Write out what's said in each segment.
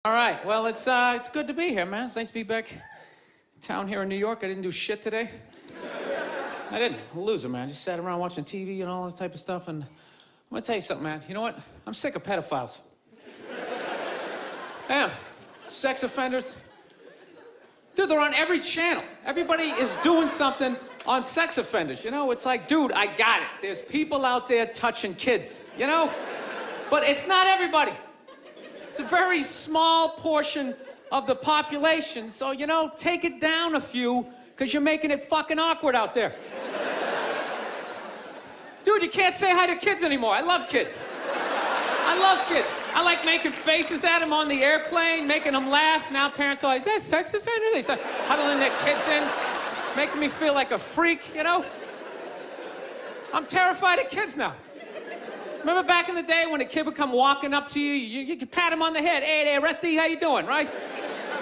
All right, well, it's good to be here, man. It's nice to be back in town here in New York. I didn't do shit today. I didn't. I'm a loser, man. Just sat around watching TV and all that type of stuff, and I'm gonna tell you something, man. You know what? I'm sick of pedophiles. I am. Sex offenders. Dude, they're on every channel. Everybody is doing something on sex offenders. You know, it's like, dude, I got it. There's people out there touching kids, you know? But it's not everybody. It's a very small portion of the population, so, you know, take it down a few, because you're making it fucking awkward out there. Dude, you can't say hi to kids anymore. I love kids. I love kids. I like making faces at them on the airplane, making them laugh. Now parents are like, is that a sex offender? They start huddling their kids in, making me feel like a freak, you know? I'm terrified of kids now. Remember back in the day when a kid would come walking up to you, you could pat him on the head. Hey there, Rusty, how you doing, right?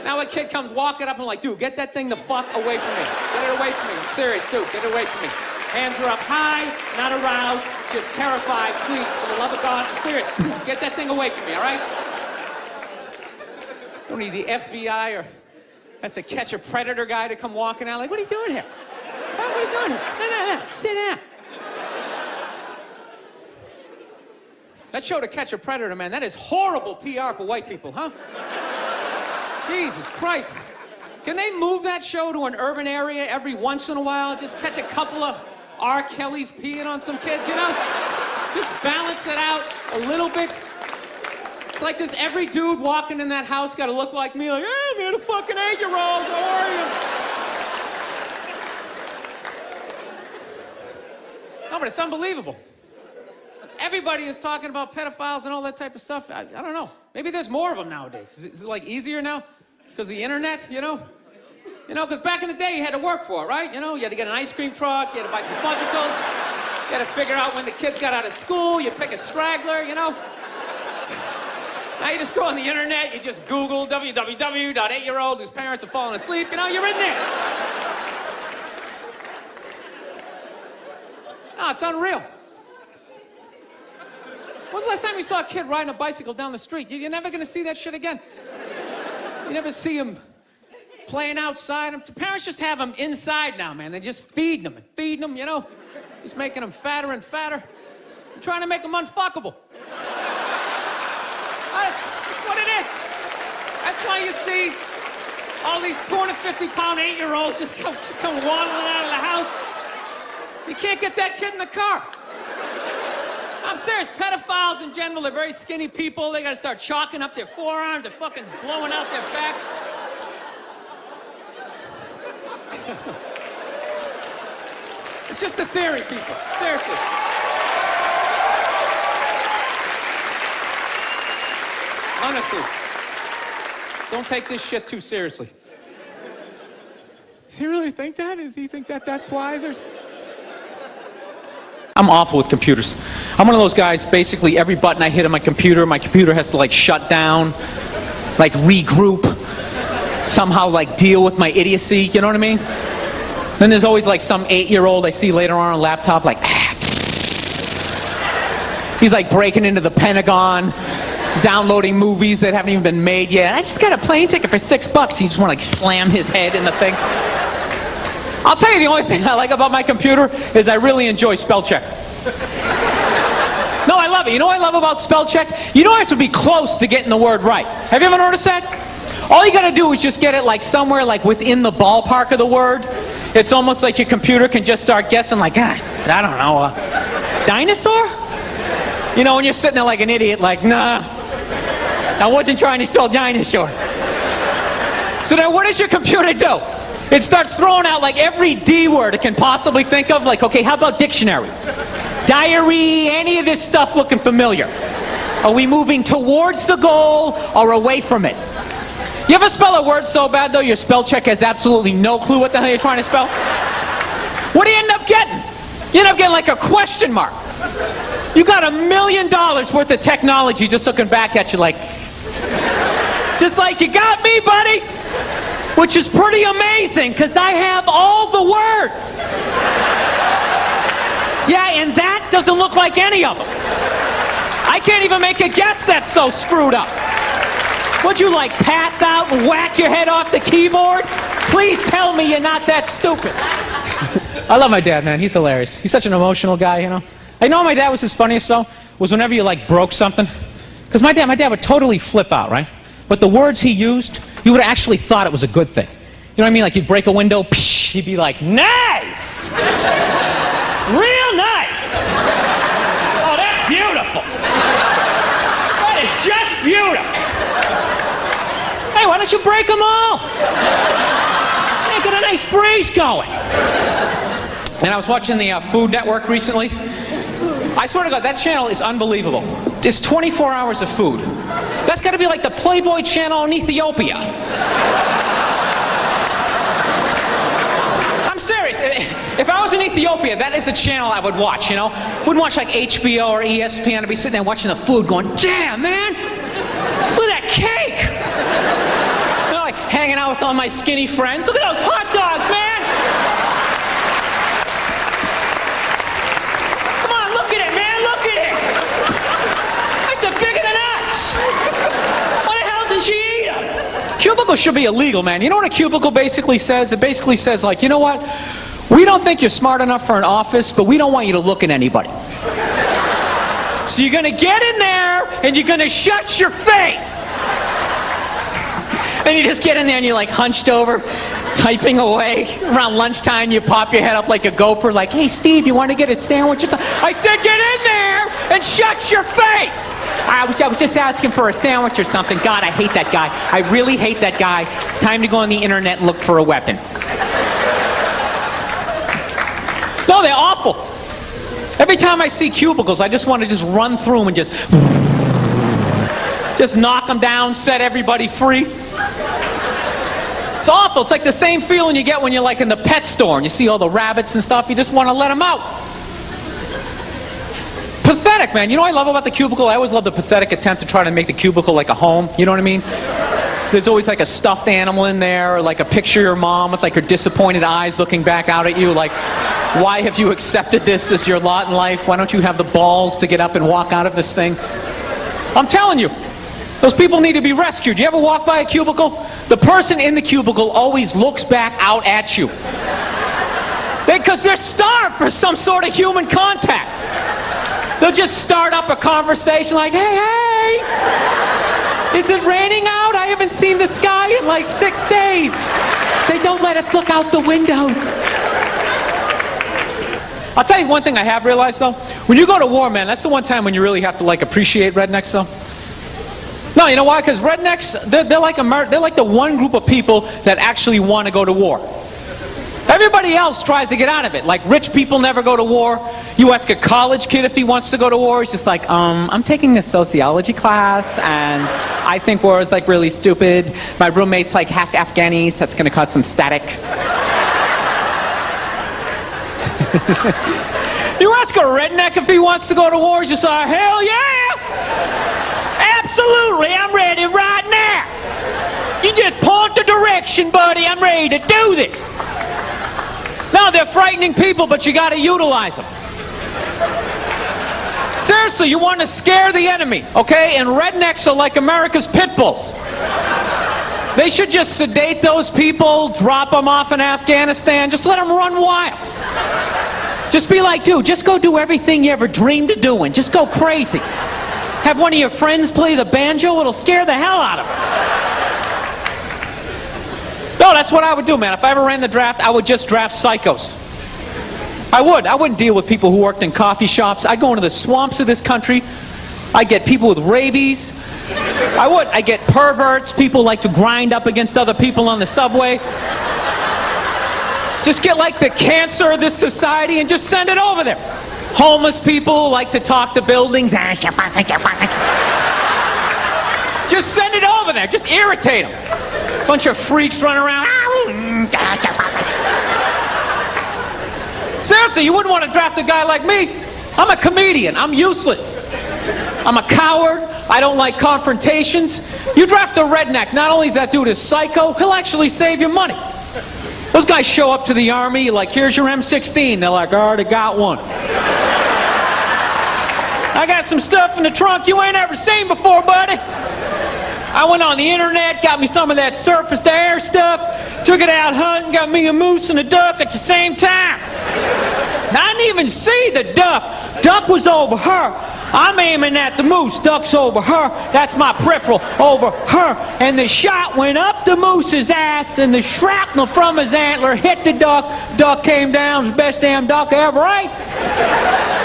Now a kid comes walking up and I'm like, dude, get that thing the fuck away from me. Get it away from me. I'm serious, dude, get it away from me. Hands are up high, not aroused, just terrified. Please, for the love of God, I'm serious. Get that thing away from me, all right? Don't need the FBI or have to catch a predator guy to come walking out. Like, what are you doing here? What are you doing here? No, sit down. That show To Catch a Predator, man, that is horrible PR for white people, huh? Jesus Christ. Can they move that show to an urban area every once in a while? Just catch a couple of R. Kelly's peeing on some kids, you know? Just balance it out a little bit. It's like this every dude walking in that house got to look like me, like, hey, I'm here, the fucking 8-year-old, how are you? No, but it's unbelievable. Everybody is talking about pedophiles and all that type of stuff. I don't know. Maybe there's more of them nowadays. Is it like easier now? Because of the internet, you know? You know, because back in the day, you had to work for it, right? You know, you had to get an ice cream truck, you had to buy some fudgicles, you had to figure out when the kids got out of school, you pick a straggler, you know? Now you just go on the internet, you just Google www.8-year-old whose parents have fallen asleep, you know, you're in there. No, it's unreal. When was the last time you saw a kid riding a bicycle down the street? You're never gonna see that shit again. You never see them playing outside. Parents just have them inside now, man. They just feed them and feed them, you know? Just making them fatter and fatter. I'm trying to make them unfuckable. That's what it is. That's why you see all these 250-pound 8-year-olds just come waddling out of the house. You can't get that kid in the car. I'm serious, pedophiles in general are very skinny people. They gotta start chalking up their forearms, they're fucking blowing out their back. It's just a theory, people, seriously. Honestly, don't take this shit too seriously. Does he really think that? Does he think that that's why there's... I'm awful with computers. I'm one of those guys, basically every button I hit on my computer has to like shut down, like regroup, somehow like deal with my idiocy, you know what I mean? Then there's always like some 8-year-old I see later on a laptop like, he's like breaking into the Pentagon, downloading movies that haven't even been made yet. I just got a plane ticket for $6. He just want to like slam his head in the thing. I'll tell you the only thing I like about my computer is I really enjoy spell check. No, I love it. You know what I love about spell check? You don't have to be close to getting the word right. Have you ever noticed that? All you gotta do is just get it like somewhere like within the ballpark of the word. It's almost like your computer can just start guessing like, I don't know, dinosaur? You know, when you're sitting there like an idiot, like, nah, I wasn't trying to spell dinosaur. So then what does your computer do? It starts throwing out like every D word it can possibly think of, like, okay, how about dictionary? Diary, any of this stuff looking familiar? Are we moving towards the goal or away from it? You ever spell a word so bad though your spell check has absolutely no clue what the hell you're trying to spell? What do you end up getting? You end up getting like a question mark. You got $1 million worth of technology just looking back at you like, just like, you got me, buddy? Which is pretty amazing, because I have all the words. Yeah, and that doesn't look like any of them. I can't even make a guess that's so screwed up. Would you like pass out and whack your head off the keyboard? Please tell me you're not that stupid. I love my dad, man. He's hilarious. He's such an emotional guy, you know. I know my dad was his funniest though, was whenever you like broke something. Because my dad would totally flip out, right? But the words he used, you would have actually thought it was a good thing. You know what I mean? Like you'd break a window, psh, he'd be like, nice! Real nice! Oh, that's beautiful! That is just beautiful! Hey, why don't you break them all? Hey, got a nice breeze going. And I was watching the Food Network recently. I swear to God, that channel is unbelievable. It's 24 hours of food. That's got to be like the Playboy channel in Ethiopia. I'm serious. If I was in Ethiopia, that is a channel I would watch, you know? Wouldn't watch like HBO or ESPN. I'd be sitting there watching the food going, damn, man, look at that cake. You know, like hanging out with all my skinny friends. Look at those hot dogs, man. Cubicle should be illegal, man. You know what a cubicle basically says? It basically says, like, you know what? We don't think you're smart enough for an office, but we don't want you to look at anybody. So you're going to get in there, and you're going to shut your face. And you just get in there, and you're, like, hunched over, typing away. Around lunchtime, you pop your head up like a gopher, like, hey, Steve, you want to get a sandwich or something? I said, get in there and shut your face. I was just asking for a sandwich or something. God, I hate that guy. I really hate that guy. It's time to go on the internet and look for a weapon. No, they're awful. Every time I see cubicles, I just want to just run through them and just knock them down, set everybody free. It's awful. It's like the same feeling you get when you're like in the pet store and you see all the rabbits and stuff. You just want to let them out. Pathetic, man. You know what I love about the cubicle? I always love the pathetic attempt to try to make the cubicle like a home. You know what I mean? There's always like a stuffed animal in there, or like a picture of your mom with like her disappointed eyes looking back out at you like, why have you accepted this as your lot in life? Why don't you have the balls to get up and walk out of this thing? I'm telling you, those people need to be rescued. You ever walk by a cubicle? The person in the cubicle always looks back out at you. Because they're starved for some sort of human contact. They'll just start up a conversation like, hey, is it raining out? I haven't seen the sky in like 6 days. They don't let us look out the windows. I'll tell you one thing I have realized though. When you go to war, man, that's the one time when you really have to like appreciate rednecks though. No, you know why? Because rednecks, they're like the one group of people that actually want to go to war. Everybody else tries to get out of it. Like rich people never go to war. You ask a college kid if he wants to go to war, he's just like, I'm taking this sociology class and I think war is like really stupid. My roommate's like half Afghanis, that's going to cause some static. You ask a redneck if he wants to go to war, he's just like, hell yeah! Absolutely, I'm ready right now. You just point the direction, buddy. I'm ready to do this. No, they're frightening people, but you got to utilize them. Seriously, you want to scare the enemy, okay? And rednecks are like America's pit bulls. They should just sedate those people, drop them off in Afghanistan, just let them run wild. Just be like, dude, just go do everything you ever dreamed of doing. Just go crazy. Have one of your friends play the banjo, it'll scare the hell out of them. No, that's what I would do, man. If I ever ran the draft, I would just draft psychos. I wouldn't deal with people who worked in coffee shops. I'd go into the swamps of this country. I'd get people with rabies. I'd get perverts, people like to grind up against other people on the subway. Just get like the cancer of this society and just send it over there. Homeless people like to talk to buildings. Just send it over there. Just irritate them. Bunch of freaks running around. Seriously, you wouldn't want to draft a guy like me. I'm a comedian. I'm useless. I'm a coward. I don't like confrontations. You draft a redneck. Not only is that dude a psycho, he'll actually save you money. Those guys show up to the army like, here's your M16. They're like, I already got one. I got some stuff in the trunk you ain't ever seen before, buddy. I went on the internet, got me some of that surface to air stuff, took it out hunting, got me a moose and a duck at the same time. I didn't even see the duck. Duck was over her. I'm aiming at the moose. Duck's over her. That's my peripheral. Over her. And the shot went up the moose's ass, and the shrapnel from his antler hit the duck. Duck came down. It was the best damn duck I ever ate.